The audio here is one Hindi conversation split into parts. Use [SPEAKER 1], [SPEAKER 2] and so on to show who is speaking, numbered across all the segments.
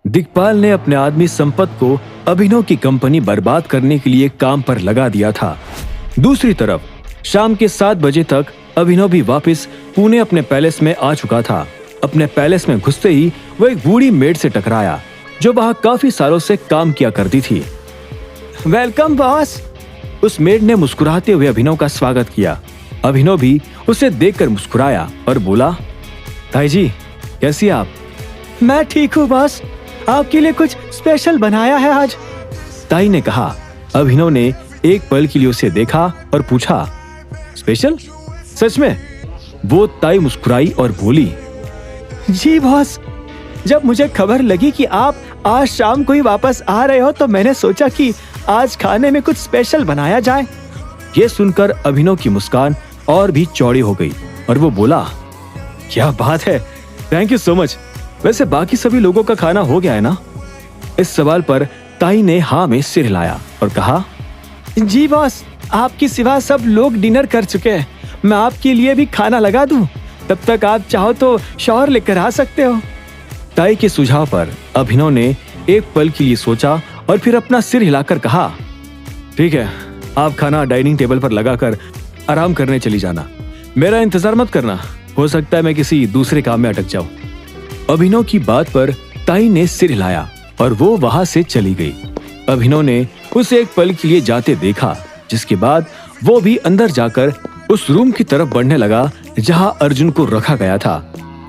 [SPEAKER 1] दिक्पाल ने अपने आदमी संपत को अभिनव की कंपनी बर्बाद करने के लिए काम पर लगा दिया था। दूसरी तरफ शाम के 7 बजे तक अभिनव भी वापस पुणे अपने पैलेस में आ चुका था। अपने पैलेस में घुसते ही वो एक बूढ़ी मेड से टकराया जो वहां काफी सालों से काम किया करती थी। Welcome boss. उस मेड ने मुस्कुराते हुए अभिनव का स्वागत किया। अभिनव भी उसे देखकर मुस्कुराया और बोला, ताई जी कैसी आप? मैं ठीक हूँ बॉस, आपके लिए कुछ स्पेशल बनाया है आज। ताई ने कहा। अभिनव ने एक पल के लिए उसे देखा और पूछा, स्पेशल? सच में? वो ताई मुस्कुराई और बोली, जी बॉस, जब मुझे खबर लगी कि आप आज शाम को ही वापस आ रहे हो तो मैंने सोचा कि आज खाने में कुछ स्पेशल बनाया जाए। ये सुनकर अभिनव की मुस्कान और भी चौड़ी हो गई और वो बोला, क्या बात है, थैंक यू सो मच। वैसे बाकी सभी लोगों का खाना हो गया है ना? इस सवाल पर ताई ने हाँ में सिर हिलाया और कहा, जी बॉस, आपकी सिवा सब लोग डिनर कर चुके हैं। मैं आपके लिए भी खाना लगा दूं, तब तक आप चाहो तो शौहर लेकर आ सकते हो। ताई के सुझाव पर अभिनव ने एक पल के लिए सोचा और फिर अपना सिर हिलाकर कहा, ठीक है, आप खाना डाइनिंग टेबल पर लगाकर आराम करने चली जाना। मेरा इंतजार मत करना, हो सकता है मैं किसी दूसरे काम में अटक जाऊं। अभिनव की बात पर ताई ने सिर हिलाया और वो वहां से चली गई। अभिनव ने उसे एक पल के लिए जाते देखा, जिसके बाद वो भी अंदर जाकर उस रूम की तरफ बढ़ने लगा जहां अर्जुन को रखा गया था।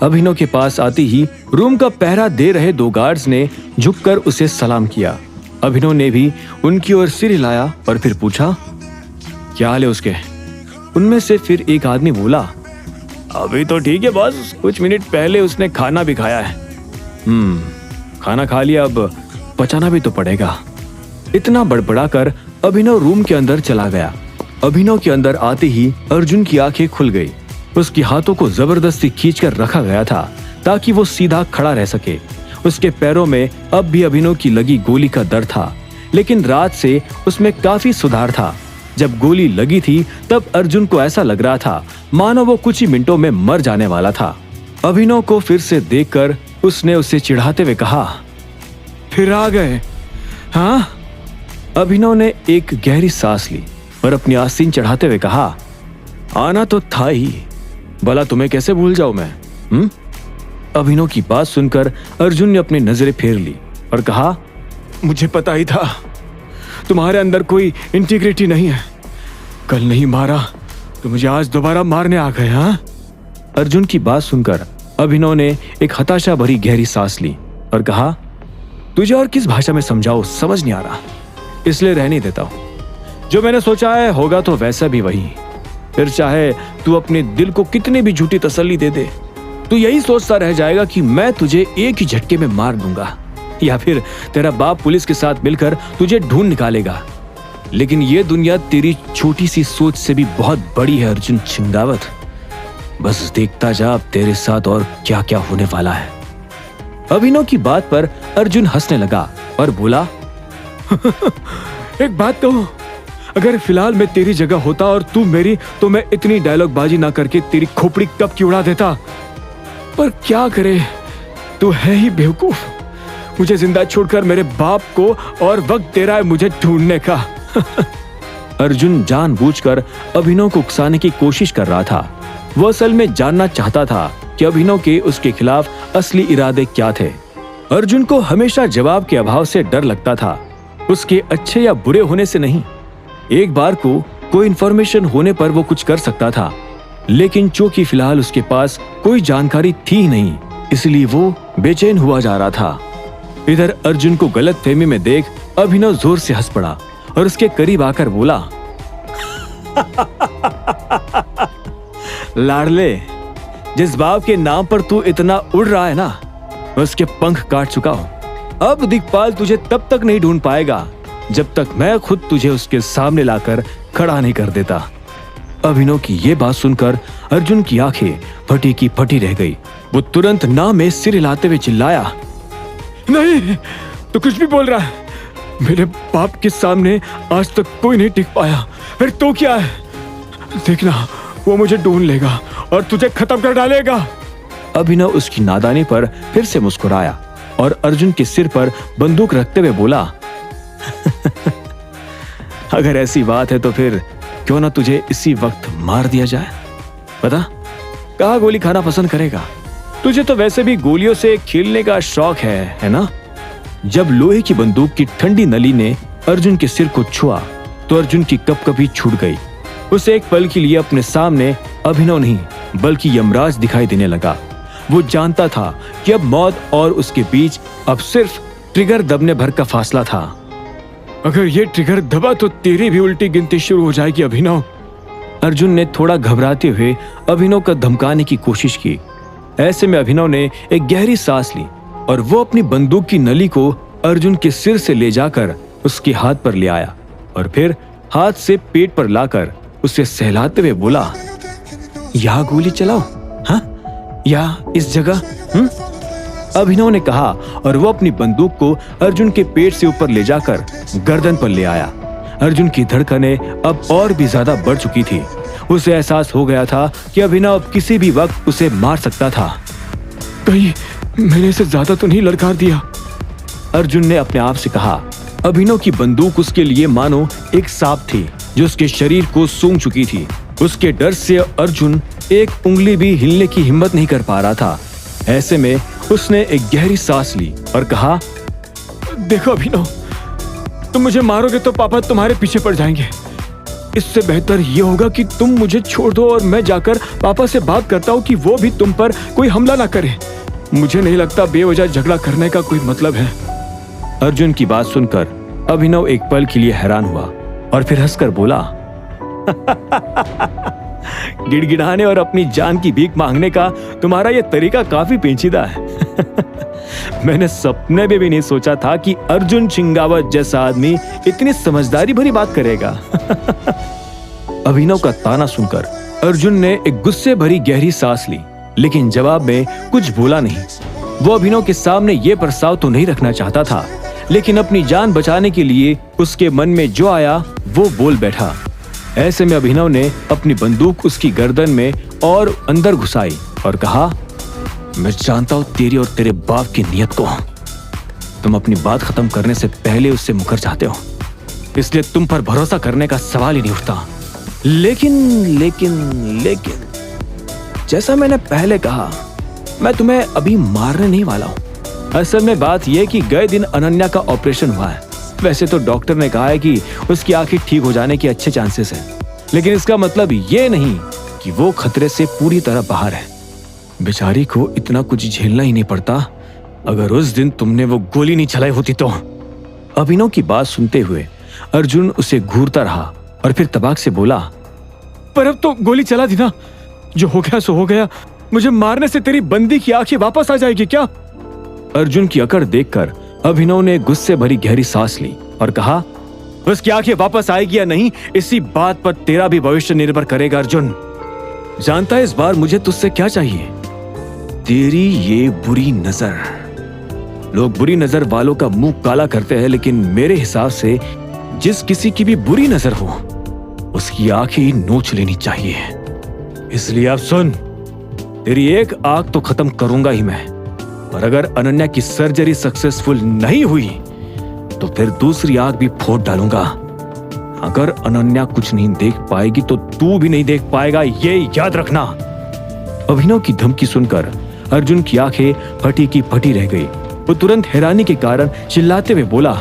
[SPEAKER 1] अभिनव के पास आते ही रूम का पहरा दे रहे 2 गार्ड्स ने झुककर उसे सलाम किया। अभिनव ने भी उनकी ओर सिर हिलाया और फिर पूछा, क्या हाल है उसके? उनमें से फिर एक आदमी बोला, अभी तो ठीक है बॉस, कुछ मिनट पहले उसने खाना भी खाया है। खाना खा लिया, अब पचाना भी तो पड़ेगा। इतना बड़बड़ाकर अभिनव रूम के अंदर चला गया। अभिनव के अंदर आते ही अर्जुन की आंखें खुल गई। उसके हाथों को जबरदस्ती खींचकर रखा गया था ताकि वो सीधा खड़ा रह सके। उसके पैरों में अब भी अभिनव की लगी गोली का दर्द था, लेकिन रात से उसमें काफी सुधार था। जब गोली लगी थी तब अर्जुन को ऐसा लग रहा था मानो वो कुछ ही मिनटों में मर जाने वाला था। अभिनव को फिर से देखकर उसने उसे चिढ़ाते हुए कहा, फिर आ गए? हाँ? अभिनव ने एक गहरी सांस ली और अपनी आस्तीन चढ़ाते हुए कहा, आना तो था ही, भला तुम्हें कैसे भूल जाऊं मैं? अभिनव की बात सुनकर अर्जुन ने अपनी नजरें फेर ली और कहा, मुझे पता ही था तुम्हारे अंदर कोई इंटीग्रिटी नहीं है। कल नहीं मारा तो मुझे आज दोबारा मारने आ गए? हाँ? अर्जुन की बात सुनकर अभिनव ने एक हताशा भरी गहरी सांस ली और कहा, तुझे और किस भाषा में समझाओ, समझ नहीं आ रहा, इसलिए रहने देता हूं। जो मैंने सोचा है होगा तो वैसा भी वही। फिर चाहे तू अपने दिल को कितनी भी झूठी तसल्ली दे दे, तू यही सोचता रह जाएगा कि मैं तुझे एक ही झटके में मार दूंगा, या फिर तेरा बाप पुलिस के साथ मिलकर तुझे ढूंढ निकालेगा। लेकिन ये दुनिया तेरी छोटी सी सोच से भी बहुत बड़ी है अर्जुन छिंगावत। बस देखता जा अब तेरे साथ और क्या क्या होने वाला है। अभिनव की बात पर अर्जुन हंसने लगा और बोला, एक बात कहूं, अगर फिलहाल मैं तेरी जगह होता और तू मेरी, तो मैं इतनी डायलॉग बाजी ना करके तेरी खोपड़ी कब की उड़ा देता। पर क्या करे, तू है ही बेवकूफ। मुझे जिंदा छोड़कर मेरे बाप को और वक्त दे रहा है मुझे ढूंढने का। अर्जुन जानबूझकर अभिनव को उकसाने की कोशिश कर रहा था। वो असल में जानना चाहता था कि अभिनव के उसके खिलाफ असली इरादे क्या थे। अर्जुन को हमेशा जवाब के अभाव से डर लगता था, उसके अच्छे या बुरे होने से नहीं। एक बार को कोई इन्फॉर्मेशन होने पर वो कुछ कर सकता था, लेकिन चूंकि फिलहाल उसके पास कोई जानकारी थी ही नहीं, इसलिए वो बेचैन हुआ जा रहा था। इधर अर्जुन को गलतफहमी में देख अभिनव जोर से हंस पड़ा और उसके करीब आकर बोला, लाडले, जिस बाप के नाम पर तू इतना उड़ रहा है ना, मैं उसके पंख काट चुका हूं। अब दिक्पाल तुझे तब तक नहीं ढूंढ पाएगा जब तक मैं खुद तुझे उसके सामने लाकर खड़ा नहीं कर देता। अभिनव की ये बात सुनकर अर्जुन की आंखें फटी की फटी रह गई। वो तुरंत ना में सिर हिलाते हुए चिल्लाया, नहीं, तू कुछ भी बोल रहा है। मेरे बाप के सामने आज तक कोई नहीं टिक पाया, फिर तो क्या है? देखना, वो मुझे ढूंढ लेगा और तुझे खत्म कर डालेगा। अभिनव उसकी नादानी पर फिर से मुस्कुराया और अर्जुन के सिर पर बंदूक रखते हुए बोला, अगर ऐसी बात है तो फिर क्यों ना तुझे इसी वक्त मार दिया जाए। पता कहाँ गोली खाना पसंद करेगा? तुझे तो वैसे भी गोलियों से खेलने का शौक है ना? जब लोहे की बंदूक की ठंडी नली ने अर्जुन के सिर को छुआ तो अर्जुन की कपकपी छूट गई। उसे एक पल के लिए अपने सामने अभिनव नहीं बल्कि यमराज दिखाई देने लगा। वो जानता था कि अब मौत और उसके बीच अब सिर्फ ट्रिगर दबने भर का फासला था। अगर ये ट्रिगर दबा तो तेरी भी उल्टी गिनती शुरू हो जाएगी अभिनव। अर्जुन ने थोड़ा घबराते हुए अभिनव को धमकाने की कोशिश की। ऐसे में अभिनव ने एक गहरी सांस ली और वो अपनी बंदूक की नली को अर्जुन के सिर से ले जाकर उसके हाथ पर ले आया और फिर हाथ से पेट पर लाकर उसे सहलाते हुए बोला, यहाँ गोली चलाओ, हाँ, या इस जगह। अभिनव ने कहा और वो अपनी बंदूक को अर्जुन के पेट से ऊपर ले जाकर गर्दन पर ले आया। अर्जुन की धड़कनें अब और भी ज्यादा बढ़ चुकी थी। उसे एहसास हो गया था कि अभिनव किसी भी वक्त उसे मार सकता था। कहीं मैंने इसे ज्यादा तो नहीं ललकार दिया, अर्जुन ने अपने आप से कहा। अभिनव की बंदूक उसके लिए मानो एक सांप थी जो उसके शरीर को सूंघ चुकी थी। उसके डर से अर्जुन एक उंगली भी हिलने की हिम्मत नहीं कर पा रहा था। ऐसे में उसने एक गहरी सांस ली और कहा, देखो अभिनव, तुम मुझे मारोगे तो पापा तुम्हारे पीछे पड़ जाएंगे। इससे बेहतर ये होगा कि तुम मुझे छोड़ दो और मैं जाकर पापा से बात करता हूँ कि वो भी तुम पर कोई हमला ना करे। मुझे नहीं लगता बेवजह झगड़ा करने का कोई मतलब है। अर्जुन की बात सुनकर अभिनव एक पल के लिए हैरान हुआ और फिर हंसकर बोला, गिड़गिड़ाने और अपनी जान की भीख मांगने का तुम्हारा यह तरीका काफी पेचीदा है। मैंने सपने में भी नहीं सोचा था कि अर्जुन चिंगावत जैसा आदमी इतनी समझदारी भरी बात करेगा। अभिनव का ताना सुनकर अर्जुन ने एक गुस्से भरी गहरी सांस ली, लेकिन जवाब में कुछ बोला नहीं। वो अभिनव के सामने ये प्रस्ताव तो नहीं रखना चाहता था, लेकिन अपनी जान बचाने के लिए उसके मन में जो आया वो बोल बैठा। ऐसे में अभिनव ने अपनी बंदूक उसकी गर्दन में और अंदर घुसाई और कहा, मैं जानता हूं तेरी और तेरे बाप की नियत को। तुम अपनी बात खत्म करने से पहले उससे मुकर जाते हो, इसलिए तुम पर भरोसा करने का सवाल ही नहीं उठता। लेकिन जैसा मैंने पहले कहा, मैं तुम्हें अभी मारने नहीं वाला हूं। असल में बात यह कि गए दिन अनन्या का ऑपरेशन हुआ है। वैसे तो डॉक्टर ने कहा है कि उसकी आंखें ठीक हो जाने के अच्छे चांसेस हैं, लेकिन इसका मतलब ये नहीं कि वो खतरे से पूरी तरह बाहर है। बेचारी को इतना कुछ झेलना ही नहीं पड़ता। अगर उस दिन तुमने वो गोली नहीं चलाई होती तो। अभिनव की बात सुनते हुए अर्जुन उसे घूरता रहा और फिर तबाक से बोला, पर अब तो गोली चला दी ना, जो हो गया सो हो गया। मुझे मारने से तेरी बंदी की आंखें वापस आ जाएगी क्या? अर्जुन की अकड़ देखकर अभिनव ने गुस्से भरी गहरी सांस ली और कहा, उसकी आंखें वापस आएगी या नहीं, इसी बात पर तेरा भी भविष्य निर्भर करेगा। अर्जुन, जानता है इस बार मुझे तुझसे क्या चाहिए? तेरी ये बुरी नजर। लोग बुरी नजर वालों का मुंह काला करते हैं, लेकिन मेरे हिसाब से जिस किसी की भी बुरी नजर हो उसकी आंखें ही नोच लेनी चाहिए। इसलिए अब सुन, तेरी एक आंख तो खत्म करूंगा ही मैं, और अगर अनन्या की सर्जरी सक्सेसफुल नहीं हुई तो फिर दूसरी आंख भी फोड़ डालूंगा। अगर अनन्या कुछ नहीं देख पाएगी तो तू भी नहीं देख पाएगा, ये याद रखना। अभिनव की धमकी सुनकर अर्जुन की आंखें फटी की फटी रह गई। वो तुरंत हैरानी के कारण चिल्लाते हुए बोला,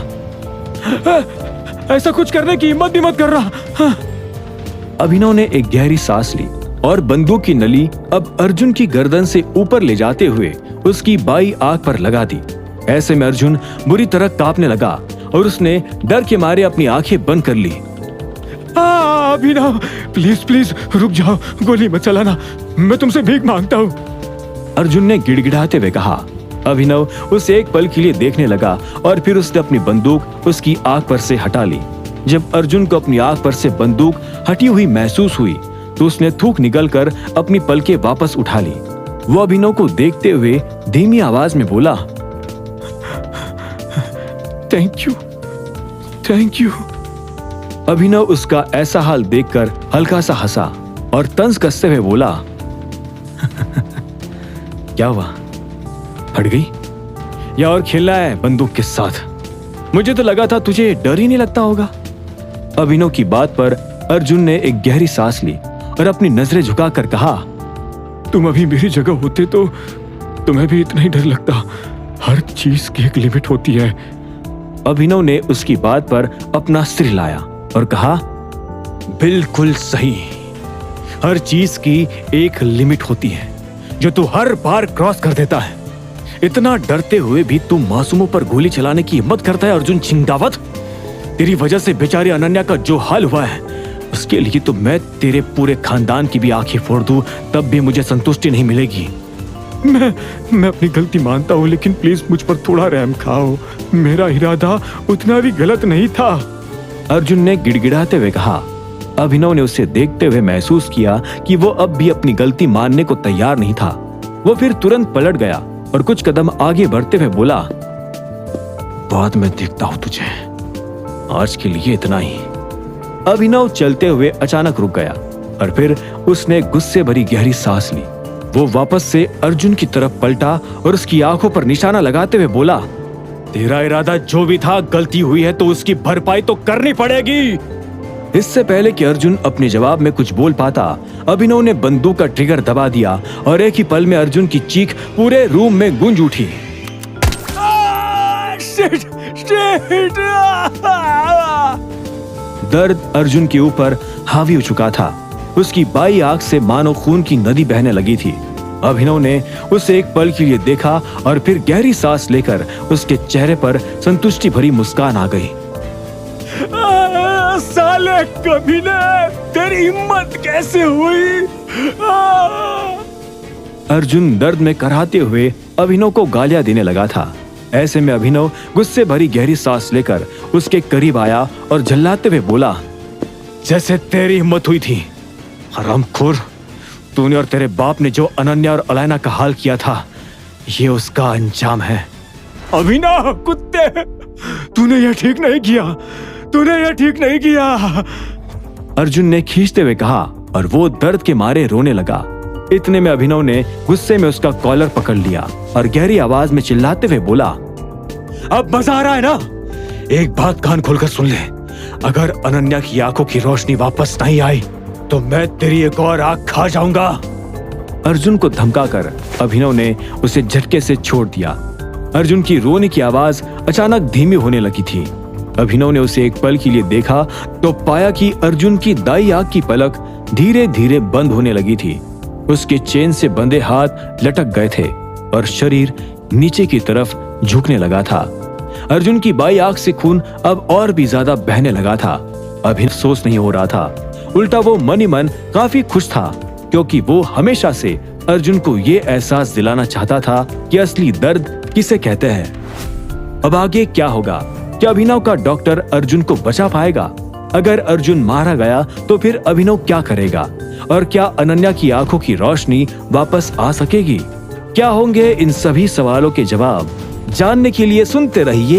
[SPEAKER 1] ऐसा कुछ करने की हिम्मत भी मत कर रहा। अभिनव ने एक गहरी सांस ली और बंदूक की नली अब अर्जुन की गर्दन से ऊपर ले जाते हुए उसकी बाई आंख पर लगा दी। ऐसे में अर्जुन बुरी तरह कांपने लगा और उसने डर के मारे अपनी आंखें बंद कर ली। अभिनव, प्लीज रुक जाओ, गोली मत चलाना, मैं तुमसे भीख मांगता हूँ, अर्जुन ने गिड़गिड़ाते हुए कहा। अभिनव उसे एक पल के लिए देखने लगा और फिर उसने अपनी बंदूक उसकी आंख पर से हटा ली। जब अर्जुन को अपनी आंख पर से बंदूक हटी हुई महसूस हुई तो उसने थूक निकलकर अपनी पलकें वापस उठा ली। वो अभिनव को देखते हुए धीमी आवाज में बोला, थैंक यू। अभिनव उसका ऐसा हाल देखकर हल्का सा हंसा और तंज कसते हुए बोला, क्या हुआ, फट गई? या और खेलना है बंदूक के साथ? मुझे तो लगा था तुझे डर ही नहीं लगता होगा। अभिनव की बात पर अर्जुन ने एक गहरी सांस ली और अपनी नजरें झुकाकर कहा, तुम अभी मेरी जगह होते तो तुम्हें भी इतना ही डर लगता। हर चीज की एक लिमिट होती है। अभिनव ने उसकी बात पर अपना सिर हिलाया और कहा, बिल्कुल सही। हर चीज की एक लिमिट होती है जो तू हर बार क्रॉस कर देता है। इतना डरते हुए भी तू मासूमों पर गोली चलाने की हिम्मत करता है अर्जुन छिंगदावत। तेरी वजह से बेचारी अनन्या का जो हाल हुआ है, उसके लिए तो मैं तेरे पूरे खानदान की भी आंखें फोड़ दूं, तब भी मुझे संतुष्टि नहीं मिलेगी। मैं अपनी गलती मानता हूँ, लेकिन प्लीज मुझ पर थोड़ा रहम खाओ। मेरा इरादा उतना भी गलत नहीं था, अर्जुन ने गिड़गिड़ाते हुए कहा। अभिनव ने उसे देखते हुए महसूस किया कि वो अब भी अपनी गलती मानने को तैयार नहीं था। वो फिर तुरंत पलट गया और कुछ कदम आगे बढ़ते हुए बोला, बाद में देखता हूं तुझे, आज के लिए इतना ही। अभिनव चलते हुए अचानक रुक गया और फिर उसने गुस्से भरी गहरी सांस ली। वो वापस से अर्जुन की तरफ पलटा और उसकी आंखों पर निशाना लगाते हुए बोला, तेरा इरादा जो भी था गलती हुई है तो उसकी भरपाई तो करनी पड़ेगी। इससे पहले कि अर्जुन अपने जवाब में कुछ बोल पाता, अभिनव ने बंदूक का ट्रिगर दबा दिया और एक ही पल में अर्जुन की चीख पूरे रूम में गूंज उठी। दर्द अर्जुन के ऊपर हावी हो चुका था। उसकी बाई आंख से मानो खून की नदी बहने लगी थी। अभिनव ने उसे एक पल के लिए देखा और फिर गहरी सांस लेकर उसके चेहरे पर संतुष्टि भरी मुस्कान आ गई। साले कमीने, तेरी हिम्मत कैसे हुई? अर्जुन दर्द में कराहते हुए अभिनव को गालियां देने लगा था। ऐसे में अभिनव गुस्से भरी गहरी सांस लेकर उसके करीब आया और झल्लाते हुए बोला, जैसे तेरी हिम्मत हुई थी हरामखोर, तूने और तेरे बाप ने जो अनन्या और अलैना का हाल किया था, ये उसका अंजाम है। अभिनव कुत्ते, तूने यह ठीक नहीं किया, तूने यह ठीक नहीं किया, अर्जुन ने खींचते हुए कहा और वो दर्द के मारे रोने लगा। इतने में अभिनव ने गुस्से में उसका कॉलर पकड़ लिया और गहरी आवाज में चिल्लाते हुए बोला, अब मजा आ रहा है ना? एक बात कान खोलकर सुन ले, अगर अनन्या की आंखों की रोशनी वापस नहीं आई तो मैं तेरी एक और आंख खा जाऊंगा। अर्जुन को धमकाकर अभिनव ने उसे झटके से छोड़ दिया। अर्जुन की रोने की आवाज अचानक धीमी होने लगी थी। अभिनव ने उसे एक पल के लिए देखा तो पाया कि अर्जुन की दाई आंख की पलक धीरे धीरे बंद होने लगी थी। उसके चेन से बंधे हाथ लटक गए थे और शरीर नीचे की तरफ झुकने लगा था। अर्जुन की बाई आंख से खून अब और भी ज्यादा बहने लगा था। अभी अफसोस नहीं हो रहा था, उल्टा वो मन ही मन काफी खुश था, क्योंकि वो हमेशा से अर्जुन को ये एहसास दिलाना चाहता था कि असली दर्द किसे कहते हैं। अब आगे क्या होगा? क्या अभिनव का डॉक्टर अर्जुन को बचा पाएगा? अगर अर्जुन मारा गया तो फिर अभिनव क्या करेगा? और क्या अनन्या की आंखों की रोशनी वापस आ सकेगी? क्या होंगे इन सभी सवालों के जवाब? जानने के लिए सुनते रहिए